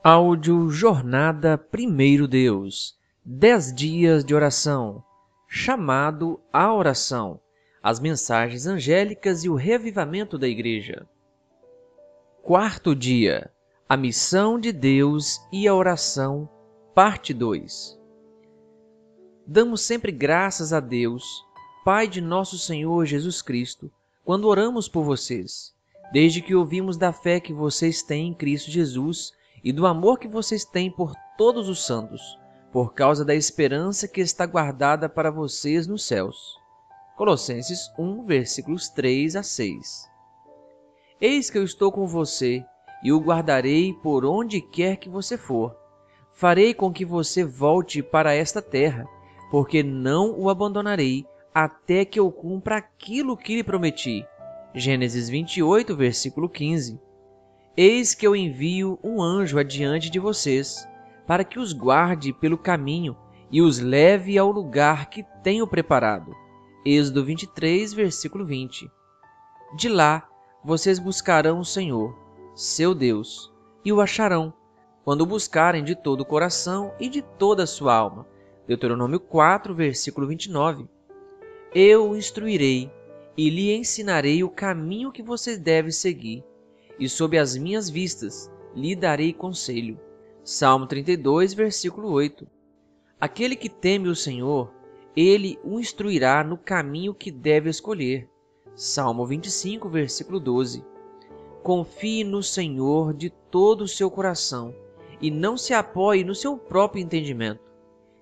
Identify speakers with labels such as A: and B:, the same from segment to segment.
A: Áudio Jornada Primeiro Deus, 10 dias de oração, chamado à oração, as mensagens angélicas e o reavivamento da Igreja. Quarto dia, a missão de Deus e a oração, parte 2. Damos sempre graças a Deus, Pai de nosso Senhor Jesus Cristo, quando oramos por vocês, desde que ouvimos da fé que vocês têm em Cristo Jesus e do amor que vocês têm por todos os santos, por causa da esperança que está guardada para vocês nos céus. Colossenses 1, versículos 3 a 6. Eis que eu estou com você e o guardarei por onde quer que você for. Farei com que você volte para esta terra, porque não o abandonarei até que eu cumpra aquilo que lhe prometi. Gênesis 28, versículo 15. Eis que eu envio um anjo adiante de vocês, para que os guarde pelo caminho e os leve ao lugar que tenho preparado. Êxodo 23, versículo 20. De lá, vocês buscarão o Senhor, seu Deus, e o acharão, quando o buscarem de todo o coração e de toda a sua alma. Deuteronômio 4, versículo 29. Eu o instruirei e lhe ensinarei o caminho que você deve seguir, e sob as minhas vistas lhe darei conselho. Salmo 32, versículo 8. Aquele que teme o Senhor, ele o instruirá no caminho que deve escolher. Salmo 25, versículo 12. Confie no Senhor de todo o seu coração e não se apoie no seu próprio entendimento.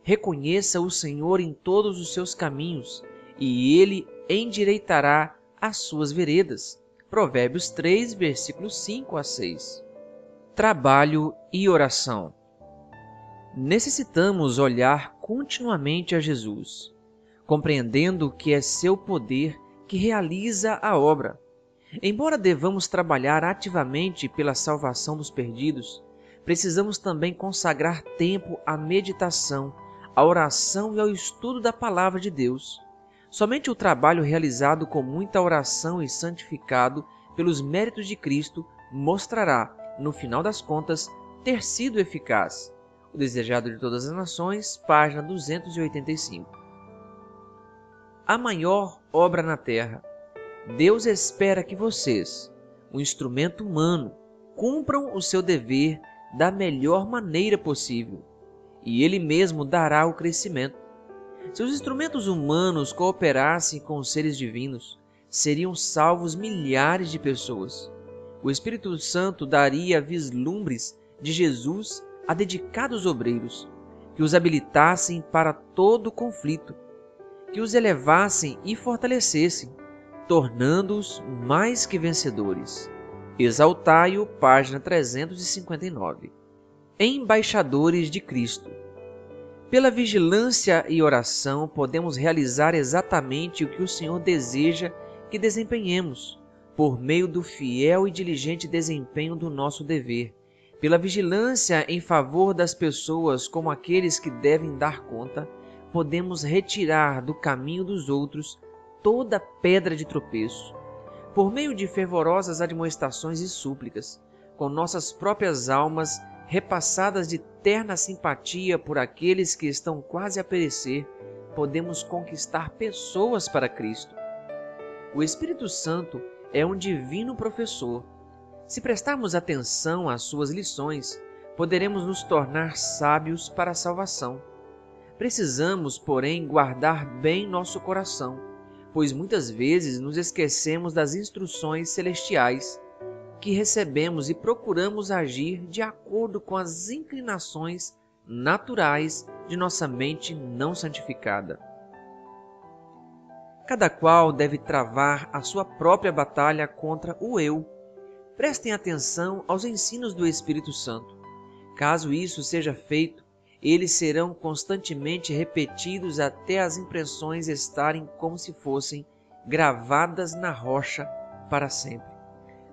A: Reconheça o Senhor em todos os seus caminhos e ele endireitará as suas veredas. Provérbios 3, versículos 5 a 6. Trabalho e oração. Necessitamos olhar continuamente a Jesus, compreendendo que é seu poder que realiza a obra. Embora devamos trabalhar ativamente pela salvação dos perdidos, precisamos também consagrar tempo à meditação, à oração e ao estudo da Palavra de Deus. Somente o trabalho realizado com muita oração e santificado pelos méritos de Cristo mostrará, no final das contas, ter sido eficaz. O Desejado de Todas as Nações, página 285. A maior obra na terra. Deus espera que vocês, um instrumento humano, cumpram o seu dever da melhor maneira possível, e Ele mesmo dará o crescimento. Se os instrumentos humanos cooperassem com os seres divinos, seriam salvos milhares de pessoas. O Espírito Santo daria vislumbres de Jesus a dedicados obreiros, que os habilitassem para todo o conflito, que os elevassem e fortalecessem, tornando-os mais que vencedores. Exaltai-o, página 359. Embaixadores de Cristo. Pela vigilância e oração, podemos realizar exatamente o que o Senhor deseja que desempenhemos, por meio do fiel e diligente desempenho do nosso dever. Pela vigilância em favor das pessoas como aqueles que devem dar conta, podemos retirar do caminho dos outros toda pedra de tropeço. Por meio de fervorosas admoestações e súplicas, com nossas próprias almas repassadas de terna simpatia por aqueles que estão quase a perecer, podemos conquistar pessoas para Cristo. O Espírito Santo é um divino professor. Se prestarmos atenção às suas lições, poderemos nos tornar sábios para a salvação. Precisamos, porém, guardar bem nosso coração, pois muitas vezes nos esquecemos das instruções celestiais que recebemos e procuramos agir de acordo com as inclinações naturais de nossa mente não santificada. Cada qual deve travar a sua própria batalha contra o eu. Prestem atenção aos ensinos do Espírito Santo. Caso isso seja feito, eles serão constantemente repetidos até as impressões estarem como se fossem gravadas na rocha para sempre.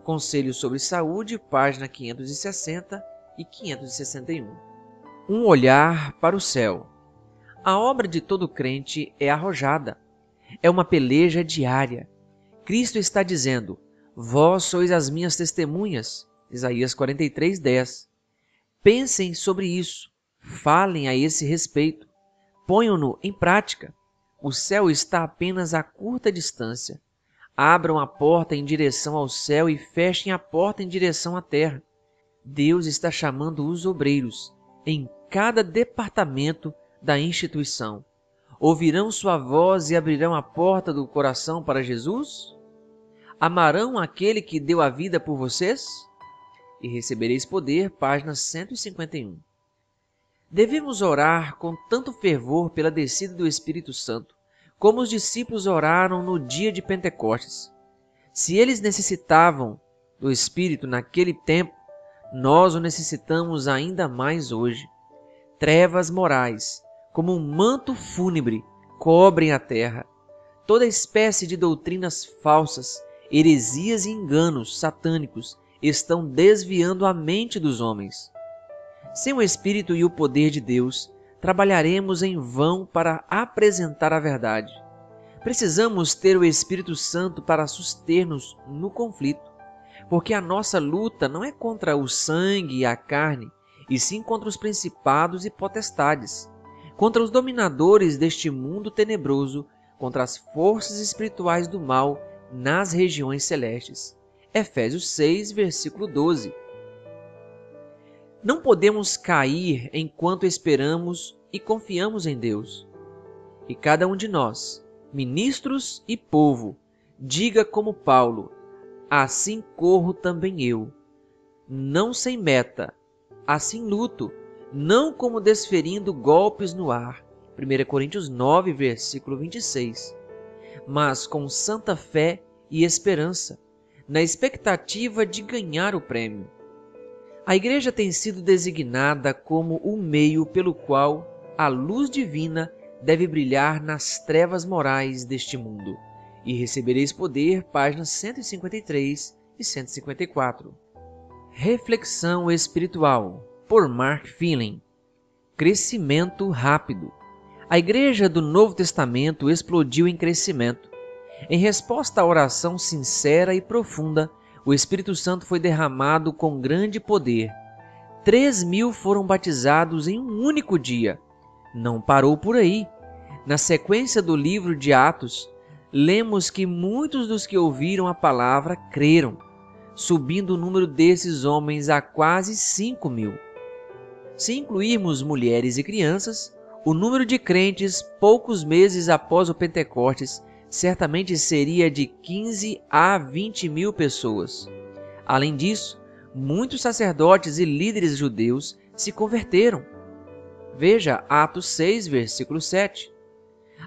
A: Conselhos sobre Saúde, página 560 e 561. Um olhar para o céu. A obra de todo crente é arrojada. É uma peleja diária. Cristo está dizendo: vós sois as minhas testemunhas. Isaías 43:10. Pensem sobre isso, falem a esse respeito, ponham-no em prática. O céu está apenas a curta distância. Abram a porta em direção ao céu e fechem a porta em direção à terra. Deus está chamando os obreiros em cada departamento da instituição. Ouvirão sua voz e abrirão a porta do coração para Jesus? Amarão aquele que deu a vida por vocês? E recebereis poder, página 151. Devemos orar com tanto fervor pela descida do Espírito Santo, como os discípulos oraram no dia de Pentecostes. Se eles necessitavam do Espírito naquele tempo, nós o necessitamos ainda mais hoje. Trevas morais, como um manto fúnebre, cobrem a terra. Toda espécie de doutrinas falsas, heresias e enganos satânicos estão desviando a mente dos homens. Sem o Espírito e o poder de Deus, trabalharemos em vão para apresentar a verdade. Precisamos ter o Espírito Santo para suster-nos no conflito, porque a nossa luta não é contra o sangue e a carne, e sim contra os principados e potestades, contra os dominadores deste mundo tenebroso, contra as forças espirituais do mal nas regiões celestes. Efésios 6, versículo 12. Não podemos cair enquanto esperamos e confiamos em Deus. E cada um de nós, ministros e povo, diga como Paulo: assim corro também eu, não sem meta, assim luto, não como desferindo golpes no ar. 1 Coríntios 9, versículo 26. Mas com santa fé e esperança, na expectativa de ganhar o prêmio. A Igreja tem sido designada como o meio pelo qual a luz divina deve brilhar nas trevas morais deste mundo. E recebereis poder, páginas 153 e 154. Reflexão espiritual, por Mark Filling. Crescimento rápido. A Igreja do Novo Testamento explodiu em crescimento. Em resposta à oração sincera e profunda, o Espírito Santo foi derramado com grande poder. 3.000 foram batizados em um único dia. Não parou por aí. Na sequência do livro de Atos, lemos que muitos dos que ouviram a palavra creram, subindo o número desses homens a quase 5.000. Se incluirmos mulheres e crianças, o número de crentes poucos meses após o Pentecostes certamente seria de 15 a 20.000 pessoas. Além disso, muitos sacerdotes e líderes judeus se converteram. Veja Atos 6, versículo 7.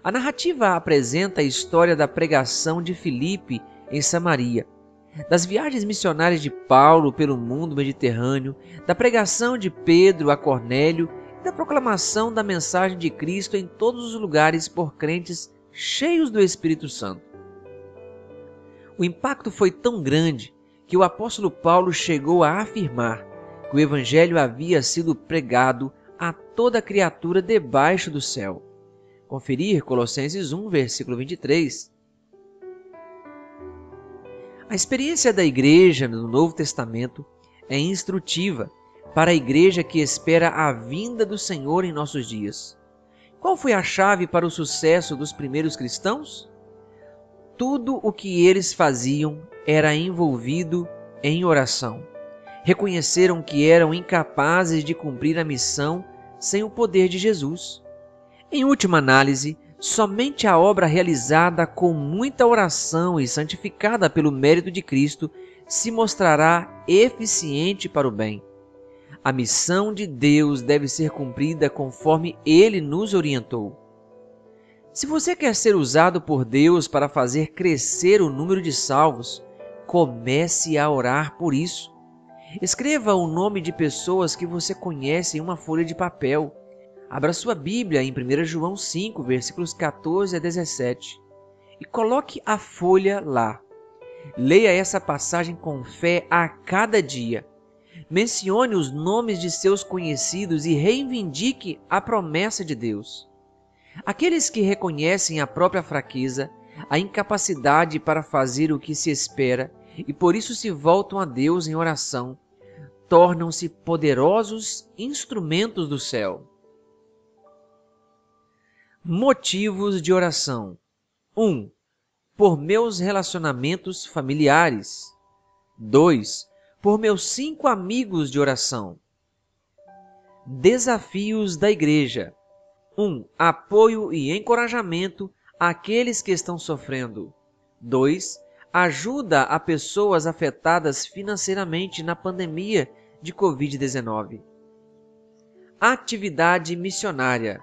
A: A narrativa apresenta a história da pregação de Filipe em Samaria, das viagens missionárias de Paulo pelo mundo mediterrâneo, da pregação de Pedro a Cornélio e da proclamação da mensagem de Cristo em todos os lugares por crentes cheios do Espírito Santo. O impacto foi tão grande que o apóstolo Paulo chegou a afirmar que o evangelho havia sido pregado a toda criatura debaixo do céu. Conferir Colossenses 1, versículo 23. A experiência da igreja no Novo Testamento é instrutiva para a igreja que espera a vinda do Senhor em nossos dias. Qual foi a chave para o sucesso dos primeiros cristãos? Tudo o que eles faziam era envolvido em oração. Reconheceram que eram incapazes de cumprir a missão sem o poder de Jesus. Em última análise, somente a obra realizada com muita oração e santificada pelo mérito de Cristo se mostrará eficiente para o bem. A missão de Deus deve ser cumprida conforme Ele nos orientou. Se você quer ser usado por Deus para fazer crescer o número de salvos, comece a orar por isso. Escreva o nome de pessoas que você conhece em uma folha de papel. Abra sua Bíblia em 1 João 5, versículos 14 a 17 e coloque a folha lá. Leia essa passagem com fé a cada dia. Mencione os nomes de seus conhecidos e reivindique a promessa de Deus. Aqueles que reconhecem a própria fraqueza, a incapacidade para fazer o que se espera e por isso se voltam a Deus em oração, tornam-se poderosos instrumentos do céu. Motivos de oração. 1. Por meus relacionamentos familiares. 2. Por meus 5 amigos de oração. Desafios da igreja. 1. Apoio e encorajamento àqueles que estão sofrendo. 2. Ajuda a pessoas afetadas financeiramente na pandemia de Covid-19. Atividade missionária.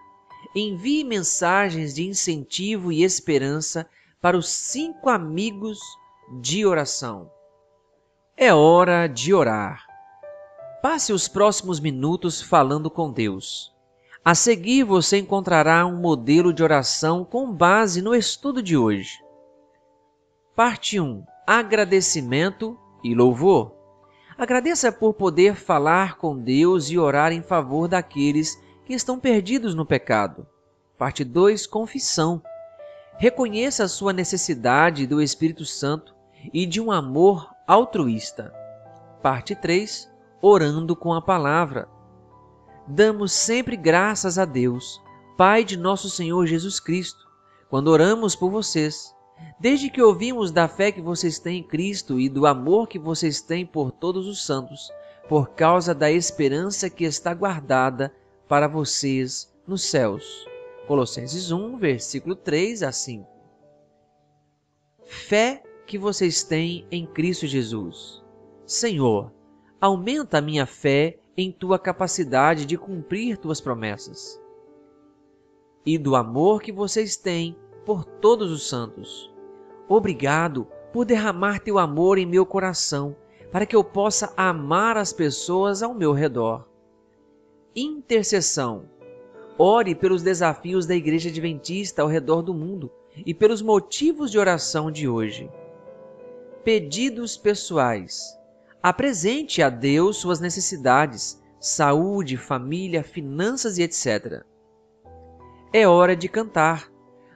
A: Envie mensagens de incentivo e esperança para os 5 amigos de oração. É hora de orar. Passe os próximos minutos falando com Deus. A seguir, você encontrará um modelo de oração com base no estudo de hoje. Parte 1. Agradecimento e louvor. Agradeça por poder falar com Deus e orar em favor daqueles que estão perdidos no pecado. Parte 2. Confissão. Reconheça a sua necessidade do Espírito Santo e de um amor altruísta. Parte 3. Orando com a palavra. Damos sempre graças a Deus, Pai de nosso Senhor Jesus Cristo, quando oramos por vocês. Desde que ouvimos da fé que vocês têm em Cristo e do amor que vocês têm por todos os santos, por causa da esperança que está guardada para vocês nos céus. Colossenses 1, versículo 3 a 5. Fé que vocês têm em Cristo Jesus. Senhor, aumenta a minha fé em tua capacidade de cumprir tuas promessas e do amor que vocês têm por todos os santos. Obrigado por derramar teu amor em meu coração, para que eu possa amar as pessoas ao meu redor. Intercessão. Ore pelos desafios da Igreja Adventista ao redor do mundo e pelos motivos de oração de hoje. Pedidos pessoais. Apresente a Deus suas necessidades, saúde, família, finanças e etc. É hora de cantar.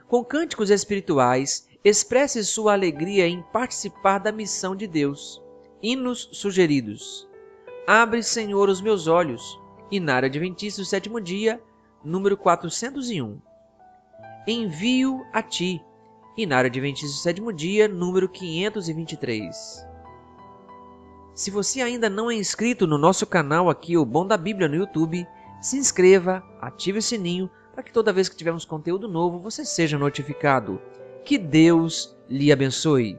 A: Com cânticos espirituais, expresse sua alegria em participar da missão de Deus. Hinos sugeridos. Abre, Senhor, os meus olhos. Inário Adventista do Sétimo Dia, número 401. Envio a ti. Inário Adventista do Sétimo Dia, número 523. Se você ainda não é inscrito no nosso canal aqui, o Bom da Bíblia no YouTube, se inscreva, ative o sininho para que toda vez que tivermos conteúdo novo você seja notificado. Que Deus lhe abençoe.